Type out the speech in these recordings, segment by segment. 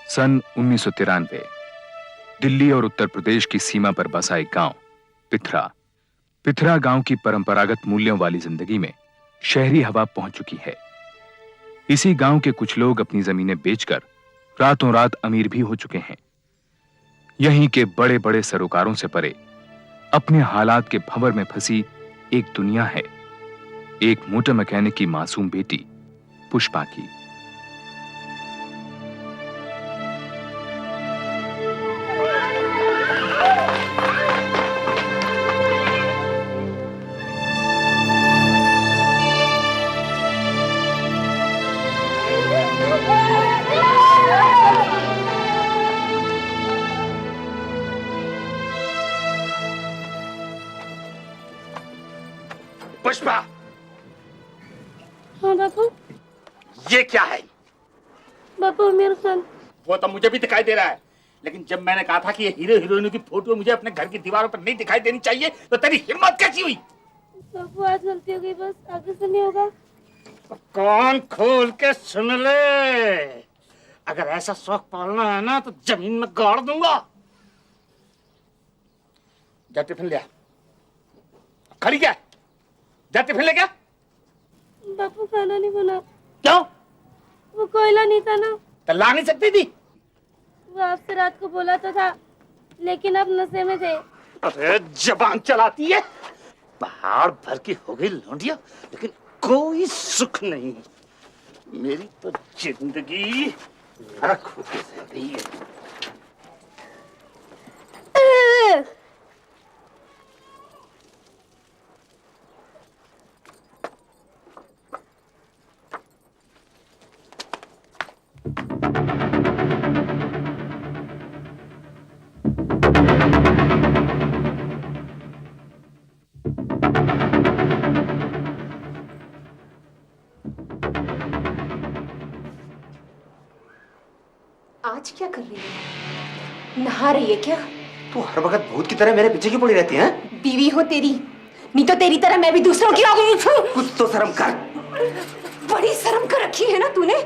सन 1993 दिल्ली और उत्तर प्रदेश की सीमा पर बसा एक गांव पिथरा। पिथरा गांव की परंपरागत मूल्यों वाली जिंदगी में शहरी हवा पहुंच चुकी है। इसी गांव के कुछ लोग अपनी जमीनें बेचकर रातों रात अमीर भी हो चुके हैं। यहीं के बड़े बड़े सरोकारों से परे अपने हालात के भंवर में फंसी एक दुनिया है, एक मोटर मैकेनिक की मासूम बेटी पुष्पा की। पुष्पा। हाँ बापू। ये क्या है? बापू आमिर खान। वो तो मुझे भी दिखाई दे रहा है, लेकिन जब मैंने कहा था कि ये हीरो हीरोइनों की फोटो मुझे अपने घर की दीवारों पर नहीं दिखाई देनी चाहिए, तो तेरी हिम्मत कैसी हुई? बापू आज गलती हो गई, बस आगे से नहीं होगा। कान खोल के सुन ले, अगर ऐसा शौक पालना है ना तो जमीन में गाड़ दूंगा। जा टिफिन ले आ। खड़ी क्या? जा टिफिन ले क्या? बापू खाना नहीं बना। क्यों? वो कोयला नहीं था ना। तो ला नहीं सकती थी? वो आपसे रात को बोला तो था, लेकिन आप नशे में थे। अरे जबान चलाती है, पहाड़ भर की हो गई लौंडिया, लेकिन कोई सुख नहीं। मेरी तो जिंदगी नरक होके रह गई है। आज क्या कर रही है? नहा रही है क्या? तू हर वक्त भूत की तरह मेरे पीछे क्यों पड़ी रहती है? बीवी हो तेरी, नहीं तो तेरी तरह मैं भी दूसरों की हो गई। कुछ तो शर्म कर। बड़ी शर्म कर रखी है ना तूने।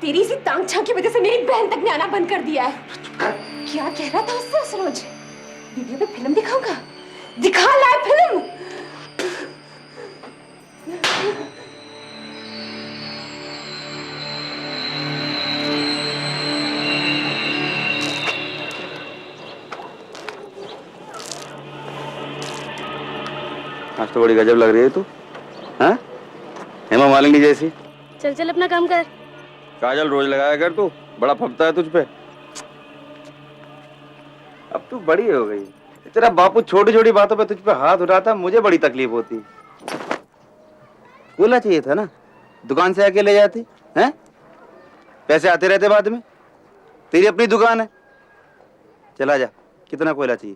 तेरी सी टांग छां की वजह से मेरी बहन तक ने आना बंद कर दिया है। क्या कह रहा था उससे सरोज? वीडियो पे फिल्म दिखाऊंगा? दिखा लाए फिल्म। आज तो बड़ी गजब लग रही है तू, हाँ? हेमा मालिनी जैसी। चल चल अपना काम कर। काजल रोज लगाया कर तू, बड़ा फपता है तुझ पे। अब तू बड़ी हो गई, तेरा बापू छोटी छोटी बातों पे तुझ पे हाथ उठाता, मुझे बड़ी तकलीफ होती। कोयला चाहिए था ना, दुकान से आके ले जाती हैं? पैसे आते रहते बाद में, तेरी अपनी दुकान है। चला जा, कितना कोयला चाहिए?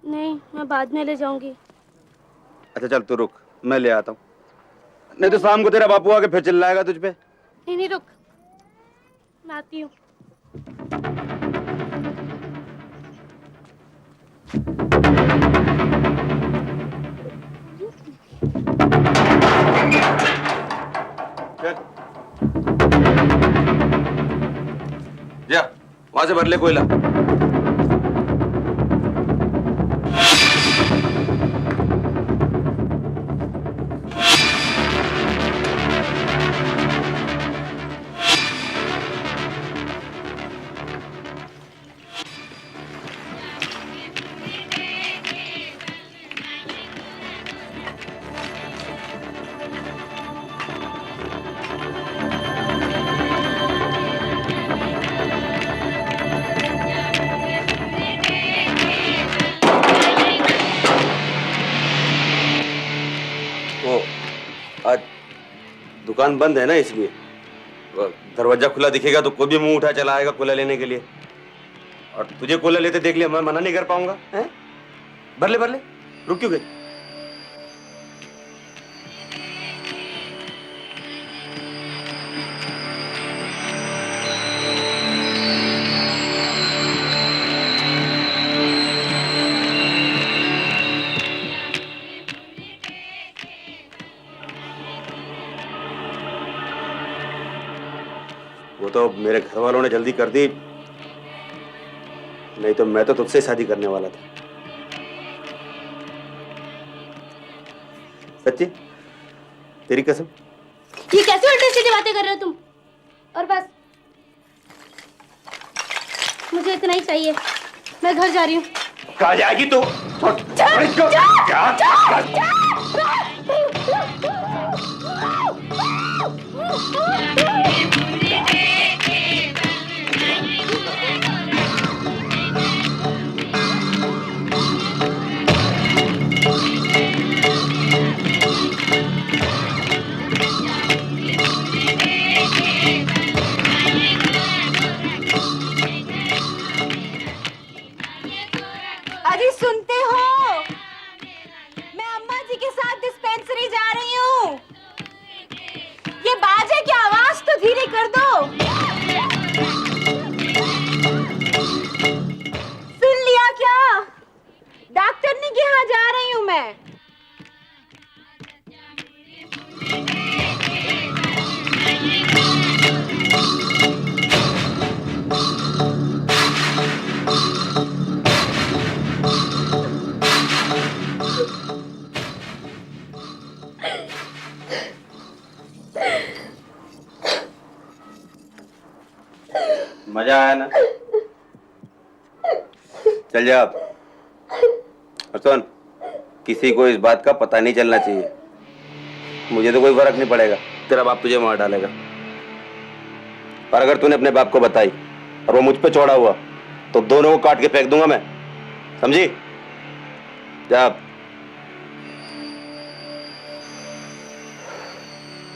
नहीं, मैं बाद में ले जाऊंगी। अच्छा चल तू रुक, मैं ले आता हूँ, नहीं तो शाम को तेरा बापू आके फिर चिल्लाएगा तुझ पे। नहीं नहीं रुक, मैं आती हूँ। जा वहां से भर ले कोयला। आज दुकान बंद है ना, इसलिए दरवाजा खुला दिखेगा तो कोई भी मुंह उठा चला आएगा कोला लेने के लिए, और तुझे कोला लेते देख लिया मैं मना नहीं कर पाऊंगा। हैं? भर ले, रुक क्यों गई? वो तो मेरे घर वालों ने जल्दी कर दी, नहीं तो मैं तो तुझसे शादी करने वाला था। सच्ची, तेरी कसम। ये कैसे उल्टी सीधी बातें कर रहे हो तुम? और बस मुझे इतना ही चाहिए, मैं घर जा रही हूँ। कहाँ जाएगी तू? अरे सुनते हो? मैं अम्मा जी के साथ डिस्पेंसरी जा रही हूँ। ये बाजे की आवाज तो धीरे कर दो। सुन लिया क्या? डॉक्टरनी के यहाँ जा रही हूँ मैं। मजा आया ना? चल जा अब। और सुन, किसी को इस बात का पता नहीं चलना चाहिए। मुझे तो कोई फर्क नहीं पड़ेगा, तेरा बाप तुझे मार डालेगा। पर अगर तूने अपने बाप को बताई और वो मुझ पे चौड़ा हुआ तो दोनों को काट के फेंक दूंगा मैं, समझी? जा।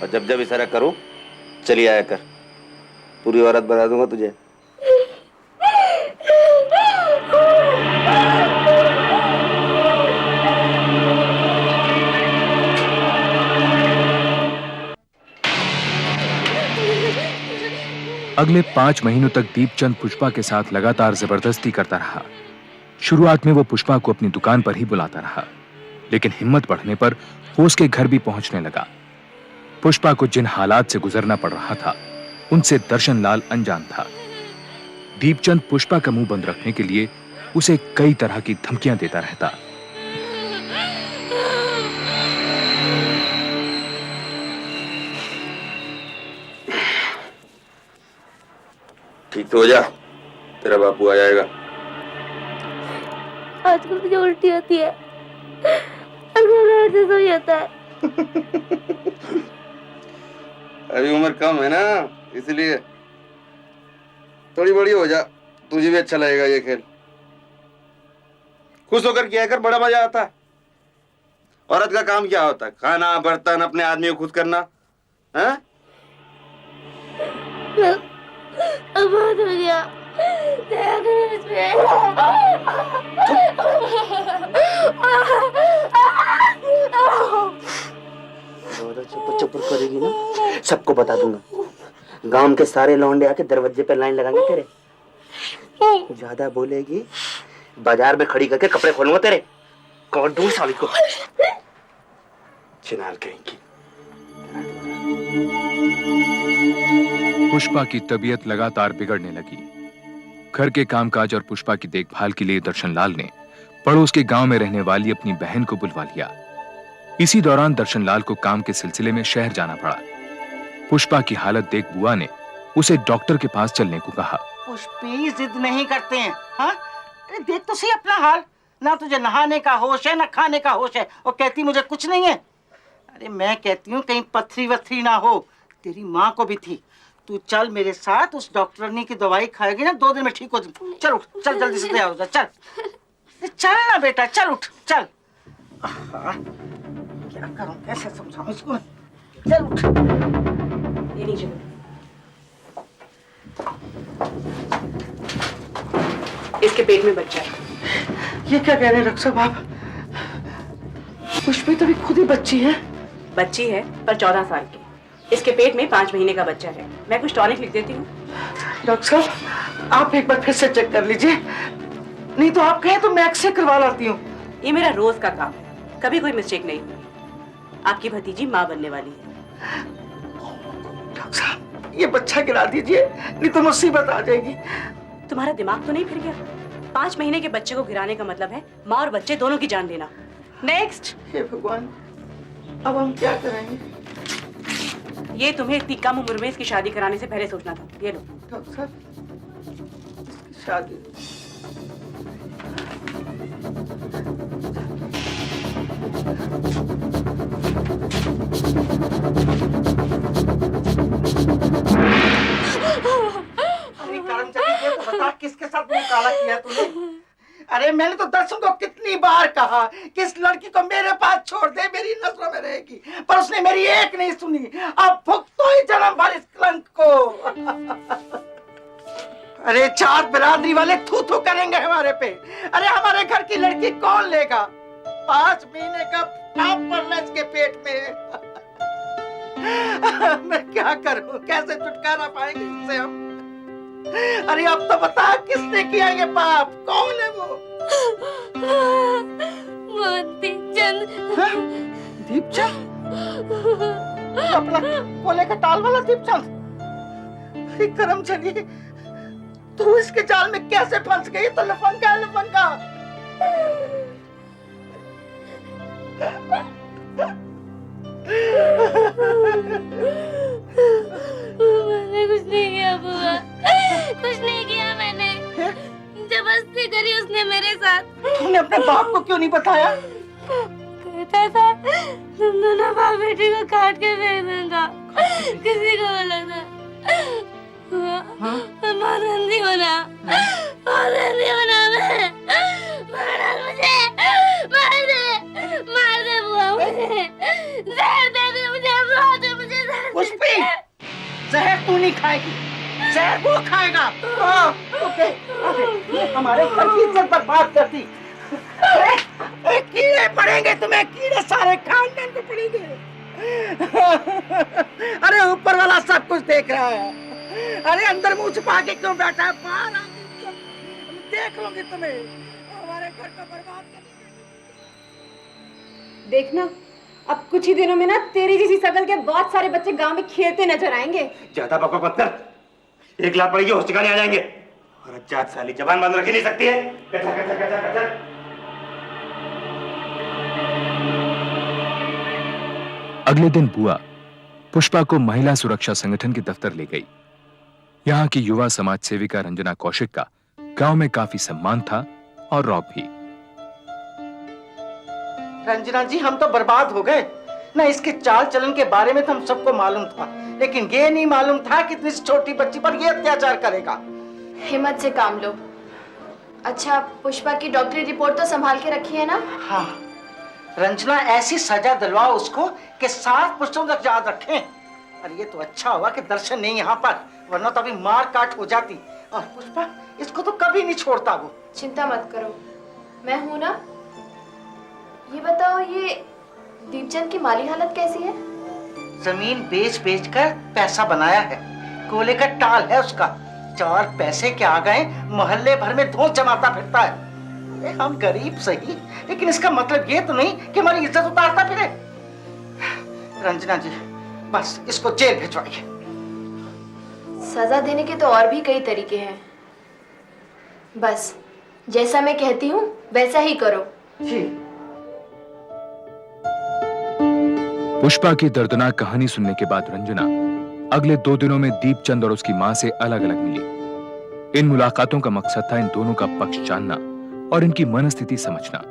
और जब जब इशारा करूं चली आया कर, पूरी औरत बना दूंगा तुझे। अगले 5 महीनों तक दीपचंद पुष्पा के साथ लगातार जबरदस्ती करता रहा। शुरुआत में वो पुष्पा को अपनी दुकान पर ही बुलाता रहा, लेकिन हिम्मत बढ़ने पर वो उसके घर भी पहुंचने लगा। पुष्पा को जिन हालात से गुजरना पड़ रहा था उनसे दर्शनलाल अनजान था। दीपचंद पुष्पा का मुंह बंद रखने के लिए उसे कई तरह की धमकियां देता रहता। ठीक तो हो जा, तेरा बापू आ जाएगा। आजकल मुझे उल्टी होती है, जैसा ही होता है। अभी उम्र कम है ना, इसलिए थोड़ी बड़ी हो जा, तुझे भी अच्छा लगेगा ये खेल। खुश होकर किया कर, बड़ा मजा आता है। औरत का काम क्या होता है? खाना, बर्तन, अपने आदमी को खुश करना, है? अब बहुत हो गया। चुप करेगी ना, सबको बता दूंगा। गांव के सारे लौंडे आके दरवाजे पे लाइन लगाएंगे तेरे। ज्यादा बोलेगी बाजार में खड़ी करके कपड़े खोलूंगा तेरे। कौन दूर साली को चिनाल कहेंगी। पुष्पा की तबीयत लगातार बिगड़ने लगी। घर के कामकाज और पुष्पा की देखभाल के लिए दर्शनलाल ने पड़ोस के गांव में रहने वाली अपनी बहन को बुलवा लिया। इसी दौरान दर्शनलाल को काम के सिलसिले में शहर जाना पड़ा। पुष्पा की हालत देख बुआ ने उसे डॉक्टर के पास चलने को कहा। पुष्पी जिद नहीं करते हैं, हाँ? अरे देख तो सही अपना हाल, ना तुझे नहाने का होश है ना खाने का होश है, और कहती मुझे कुछ नहीं है। अरे मैं कहती हूँ कहीं पथरी वथरी ना हो, तेरी माँ को भी थी। तू चल मेरे साथ, उस डॉक्टरनी की दवाई खाएगी ना 2 दिन में ठीक हो जाए। चल उठ, चल जल्दी से तैयार हो जा, चल चल ना बेटा, चल उठ चल। क्या करूं, कैसे समझाऊं इसको? चल उठ। ये लीजिए। इसके पेट में बच्चा है। ये क्या कह रहे हैं डॉक्टर साहब आप? पुष्पी तो भी खुद ही बच्ची है। बच्ची है पर 14 साल की। इसके पेट में 5 महीने का बच्चा है। मैं कुछ टॉनिक लिख देती हूँ। डॉक्टर साहब आप एक बार फिर से चेक कर लीजिए, नहीं तो आप कहें तो मैं एक्सरे करवा लाती हूँ। ये मेरा रोज का काम है, कभी कोई मिस्टेक नहीं हुई। आपकी भतीजी माँ बनने वाली है। डॉक्टर साहब ये बच्चा गिरा दीजिए, नहीं तो मुसीबत आ जाएगी। तुम्हारा दिमाग तो नहीं फिर गया? 5 महीने के बच्चे को गिराने का मतलब है माँ और बच्चे दोनों की जान लेना। नेक्स्ट। हे भगवान, अब हम क्या करेंगे? ये तुम्हें इतनी कम उम्र में इसकी शादी कराने से पहले सोचना था। ये लो। डॉक्टर साहब, शादी अरे कर्मचारी, ये तो बता किसके साथ मुंह काला किया तूने? अरे मैंने तो दर्शन को कितनी बार कहा कि इस लड़की को मेरे पास छोड़ दे, मेरी नजरों में रहेगी, पर उसने मेरी एक नहीं सुनी। अब भुगतो ही जन्म भर इस कलंक को। अरे 4 बिरादरी वाले थू थू करेंगे हमारे पे। अरे हमारे घर की लड़की कौन लेगा? 5 महीने का पाप पड़ना इसके पेट में। मैं क्या करूं? कैसे छुटकारा पाएंगे इससे हम? अरे अब तो बता, किसने किया ये पाप? कौन है वो? दीपचंद। दीपचंद? अपना कोले का टाल वाला दीपचंद? अरे कर्मचारी, तू इसके जाल में कैसे फंस गई? तो लफंगा है, लफंगा। मैंने कुछ नहीं किया बुआ, कुछ नहीं किया मैंने। जबरदस्ती करी उसने मेरे साथ। तूने अपने बाप को क्यों नहीं बताया? कहता था तुम दोनों बाप बेटी को काट के फेंक दूंगा। किसी को बोला था मारंदी होना, मारंदी होना। मैं मारा, मुझे मार दे बुआ, मुझे जहर दे दे, मुझे मार दे, मुझे जहर दे। पुष्पी, जहर तू नहीं खाएगी, जहर वो खाएगा। ओके, हमारे घर की इज्जत बर्बाद करती। कीड़े पड़ेंगे तुम्हें, कीड़े सारे खानदान को पड़ेंगे। अरे ऊपर वाला सब कुछ देख रहा है। अरे अंदर मुंह छुपा के क्यों बैठा है? बाहर आके देख लूंगी तुम्हें, हमारे घर को बर्बाद करेंगे। देखना, अब कुछ ही दिनों में ना तेरी जैसी शकल के बहुत सारे बच्चे गांव में खेलते नजर आएंगे। ज्यादा बकवास मत कर, 1 लाख पड़ेगी, होश ठिकाने आ जाएंगे। और अज्जात साली जबान बंद रख ही नहीं सकती है। कचर कचर कचर कचर। अगले दिन बुआ पुष्पा को महिला सुरक्षा संगठन के दफ्तर ले गई। यहाँ की युवा समाज सेविका रंजना कौशिक का गांव में काफी सम्मान था और रौब भी। रंजना जी, हम तो बर्बाद हो गए ना। इसके चाल चलन के बारे में तो हम सबको मालूम था, लेकिन ये नहीं मालूम था कि इतनी छोटी बच्ची पर ये अत्याचार करेगा। हिम्मत से काम लो। अच्छा, पुष्पा की डॉक्टरी रिपोर्ट तो संभाल के रखी है ना? हाँ, रंजना ऐसी सजा दिलवाओ उसको कि 7 पुष्पों तक याद रखें। अरे ये तो अच्छा हुआ कि दर्शन नहीं यहाँ पर, वरना तो अभी मार काट हो जाती। और पुष्पा, इसको तो कभी नहीं छोड़ता वो। चिंता मत करो, मैं हूं ना। ये बताओ, ये दीपचंद की माली हालत कैसी है? जमीन बेच बेच कर पैसा बनाया है, कोले का टाल है उसका। 4 पैसे के आ गए, मोहल्ले भर में धोस जमाता फिरता है। हम गरीब सही, लेकिन इसका मतलब ये तो नहीं कि हमारी इज्जत उतारता फिरे। रंजना जी, बस इसको जेल भिजवाइए। सजा देने के तो और भी कई तरीके हैं, बस जैसा मैं कहती हूँ वैसा ही करो। जी। पुष्पा की दर्दनाक कहानी सुनने के बाद रंजना अगले 2 दिनों में दीपचंद और उसकी मां से अलग अलग मिली। इन मुलाकातों का मकसद था इन दोनों का पक्ष जानना और इनकी मनस्थिति समझना।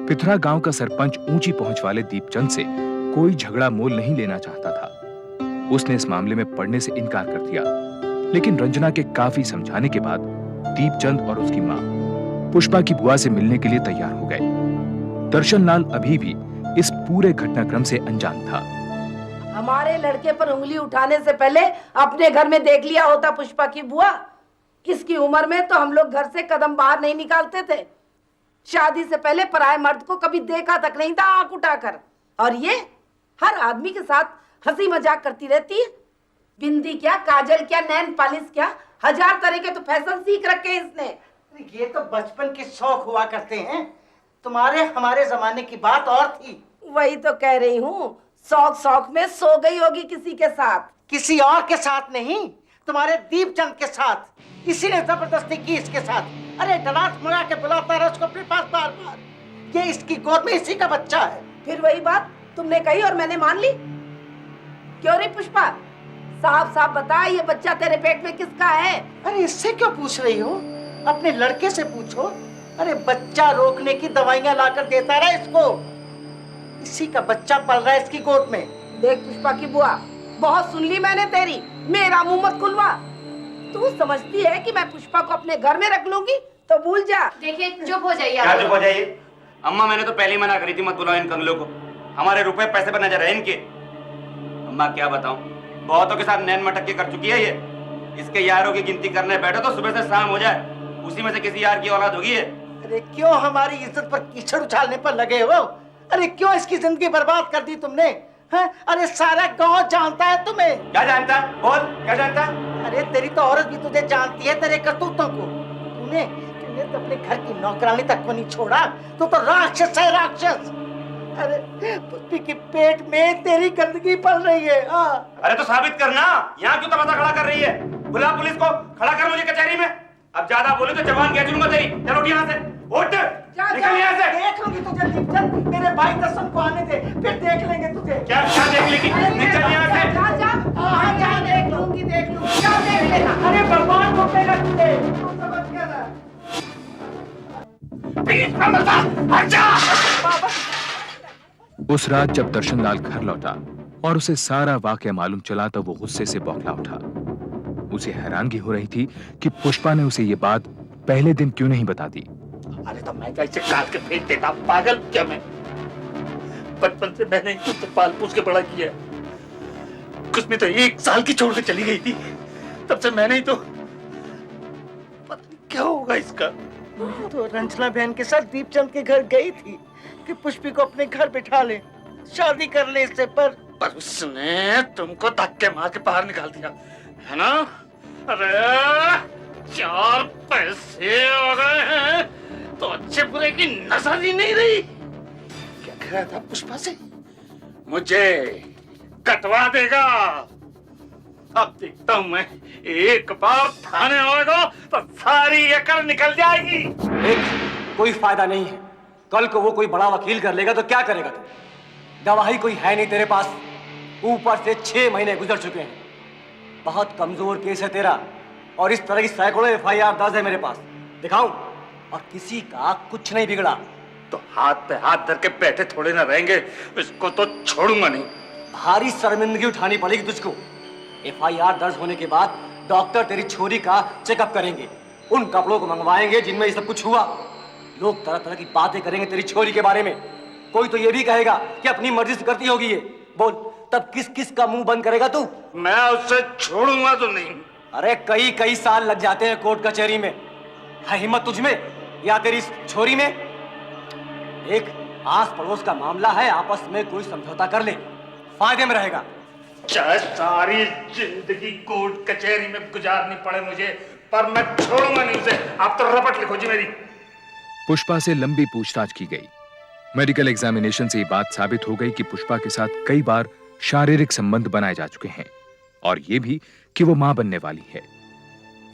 पिथरा गांव का सरपंच ऊंची पहुंच वाले दीपचंद से कोई झगड़ा मोल नहीं लेना चाहता था। उसने इस मामले में पढ़ने से इनकार कर दिया, लेकिन रंजना के काफी समझाने के बाद दीपचंद और उसकी मां पुष्पा की बुआ से मिलने के लिए तैयार हो गए। दर्शन लाल अभी भी इस पूरे घटनाक्रम से अनजान था। हमारे लड़के पर उंगली उठाने से पहले अपने घर में देख लिया होता पुष्पा की बुआ। इसकी उम्र में तो हम लोग घर से कदम बाहर नहीं निकालते थे। शादी से पहले पराये मर्द को कभी देखा तक नहीं था आंख उठाकर। और ये हर आदमी के साथ हंसी मजाक करती रहती है। बिंदी क्या, काजल क्या, नैन पालिश क्या, 1000 तरह के तो फैशन सीख रखे हैं इसने। ये तो बचपन के शौक हुआ करते हैं, तुम्हारे हमारे जमाने की बात और थी। वही तो कह रही हूँ, शौक शौक में सो गई होगी किसी के साथ। किसी और के साथ नहीं, तुम्हारे दीपचंद के साथ। इसी ने जबरदस्ती की इसके साथ। अरे डरा धमका के बुलाता रहा उसको अपने पास बार बार। ये इसकी गोद में इसी का बच्चा है। फिर वही बात तुमने कही और मैंने मान ली। क्यों रे पुष्पा, साफ साफ बता, ये बच्चा तेरे पेट में किसका है? अरे इससे क्यों पूछ रही हो? अपने लड़के से पूछो। अरे बच्चा रोकने की दवाइयां लाकर देता रहा इसको। इसी का बच्चा पल रहा है इसकी गोद में। देख पुष्पा की बुआ, बहुत सुन ली मैंने तेरी, मेरा मुंह मत खुलवा। तू समझती है कि मैं पुष्पा को अपने घर में रख लूंगी? तो भूल जा। देखिए चुप हो जाइए। क्या चुप हो जाइए? अम्मा मैंने तो पहले ही मना करी थी, मत बुलाओ इन कंगलों को। हमारे रुपए पैसे पर नजर है इनके। अम्मा क्या बताऊं, बहुतों के साथ नैन मटक के कर चुकी है ये। इसके यारों की गिनती करने बैठो तो सुबह से शाम हो जाए, उसी में से किसी यार की औलाद होगी है। अरे क्यों हमारी इज्जत पर कीचड़ उछालने पर लगे हो? अरे क्यों इसकी जिंदगी बर्बाद कर दी तुमने? हैं? अरे सारा गांव जानता है तुम्हें। क्या जानता है? बोल, क्या जानता है? अरे तेरी तो औरत भी तुझे जानती है, तेरे करतूतों को। तूने तो अपने घर की नौकरानी तक को नहीं छोड़ा। तू तो राक्षस है, राक्षस। अरे पुष्पी के पेट में तेरी गंदगी पल रही है। अरे तो साबित करना, यहाँ क्यों तमाशा खड़ा कर रही है? बुला पुलिस को, खड़ा कर मुझे कचहरी में। अब ज्यादा बोले तो जवान कह दूंगा तेरी। चलो उठ यहाँ से, उठ, निकल यहाँ से। देख लूंगी तुझे दीपचंद, मेरे भाई दसम को आने दे, फिर देख लेंगे तुझे। क्या क्या देख लेगी? निकल यहाँ से। जा देख लूंगी, देख लूंगी। क्या देख लेना? अरे भगवान को पेगा तुझे, तू समझ गया ना? उस रात जब दर्शनलाल घर लौटा और उसे सारा वाकया मालूम चला तो वो गुस्से से बौखला उठा। उसे हैरानगी हो रही थी कि पुष्पा ने उसे ये बात पहले दिन क्यों नहीं बता दी। अरे तो मैं कैसे काट के फेंक देता, पागल क्या मैं? बचपन से मैंने तुझसे पाल पोस के बड़ा किया। कुछ में तो 1 साल की छोड़ के चली गई थी, तब से मैंने ही तो, पता नहीं क्या होगा इसका। तो रंजना बहन के साथ दीपचंद के घर गई थी कि पुष्पी को अपने घर बिठा ले, शादी कर ले इससे। पर उसने तुमको धक्के मार के बाहर निकाल दिया है ना? अरे 4 पैसे हो गए हैं तो अच्छे बुरे की नजर ही नहीं रही। क्या कह रहा था पुष्पा से? मुझे कटवा देगा। अब देखता हूं मैं, एक बार थाने आएगा तो सारी अकल निकल जाएगी। कोई फायदा नहीं है। कल को वो कोई बड़ा वकील कर लेगा तो क्या करेगा तू? गवाही कोई है नहीं तेरे पास, ऊपर से 6 महीने गुजर चुके हैं। बहुत कमजोर केस है तेरा, और इस तरह की सैकड़ों FIR दर्ज है मेरे पास। दिखाऊं? और किसी का कुछ नहीं बिगड़ा। तो हाथ पे हाथ धर के बैठे थोड़े ना रहेंगे, इसको तो छोड़ूंगा नहीं। भारी शर्मिंदगी उठानी पड़ेगी तुझको। FIR दर्ज होने के बाद डॉक्टर तेरी छोरी का चेकअप करेंगे, उन कपड़ों को मंगवाएंगे जिनमें ये सब कुछ हुआ। लोग तरह तरह की बातें करेंगे तेरी छोरी के बारे में। कोई तो ये भी कहेगा कि अपनी मर्जी से करती होगी ये। बोल, तब किस किस का मुंह बंद करेगा तू? मैं उसे छोड़ूंगा तो नहीं। अरे कई साल लग जाते हैं कोर्ट कचहरी में। है हिम्मत तुझमें या तेरी छोरी में? एक आस पड़ोस का मामला है, आपस में कोई समझौता कर ले, फायदे में रहेगा। चाहे सारी जिंदगी कोर्ट कचहरी में गुजारनी पड़े मुझे, पर मैं छोड़ूंगा नहीं उसे। आप तो रपट लिखो जी मेरी। पुष्पा से लंबी पूछताछ की गई। मेडिकल एग्जामिनेशन से ये बात साबित हो गई कि पुष्पा के साथ कई बार शारीरिक संबंध बनाए जा चुके हैं, और ये भी कि वो मां बनने वाली है।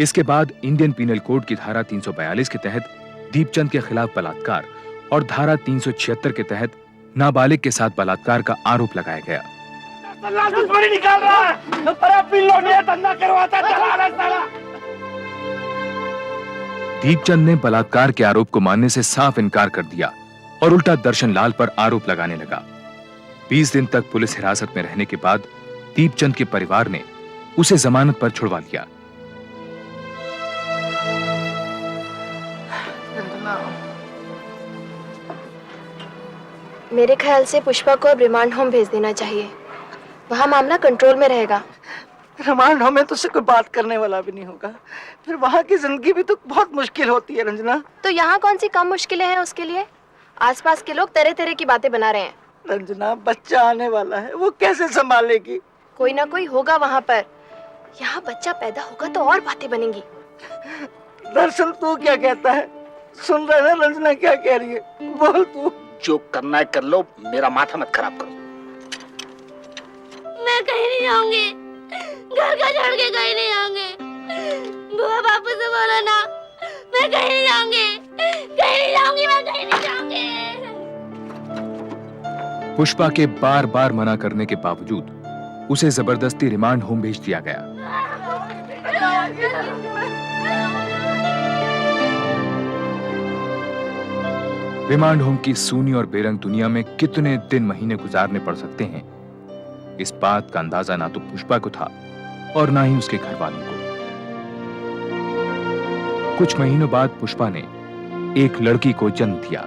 इसके बाद इंडियन पीनल कोड की धारा 342 के तहत दीपचंद के खिलाफ बलात्कार और धारा 376 के तहत नाबालिग के साथ बलात्कार का आरोप लगाया गया। निकाल रहा है, पर अपनी लौंडिया धंधा करवाता चला रहा साला। दीपचंद ने बलात्कार के आरोप को मानने से साफ इनकार कर दिया और उल्टा दर्शनलाल पर आरोप लगाने लगा। 20 दिन तक पुलिस हिरासत में रहने के बाद दीपचंद के परिवार ने उसे जमानत पर छुड़वा लिया। मेरे ख्याल से पुष्पा को अब रिमांड होम भेज देना चाहिए, वहाँ मामला कंट्रोल में रहेगा। रिमांड होम में तो उससे कोई बात करने वाला भी नहीं होगा, फिर वहाँ की जिंदगी भी तो बहुत मुश्किल होती है रंजना। तो यहाँ कौन सी कम मुश्किलें हैं उसके लिए? आसपास के लोग तरह तरह की बातें बना रहे हैं। रंजना, बच्चा आने वाला है, वो कैसे संभालेगी? कोई ना कोई होगा वहाँ पर। यहाँ बच्चा पैदा होगा तो और बातें बनेंगी। दर्शन, तू क्या कहता है? सुन रहे ना रंजना क्या कह रही है? बोल तू। जो करना है कर लो, मेरा माथा मत खराब करो। मैं कहीं नहीं जाऊंगी। घर का छोड़ के कहीं नहीं जाऊंगी। बुआ बापू से बोलो ना, मैं कहीं नहीं जाऊंगी, कहीं नहीं जाऊंगी, मैं कहीं नहीं जाऊंगी। पुष्पा के बार बार मना करने के बावजूद उसे जबरदस्ती रिमांड होम भेज दिया गया। रिमांड होम की सूनी और बेरंग दुनिया में कितने दिन महीने गुजारने पड़ सकते हैं, इस बात का अंदाजा ना तो पुष्पा को था और ना ही उसके घर वालों को। कुछ महीनों बाद पुष्पा ने एक लड़की को जन्म दिया।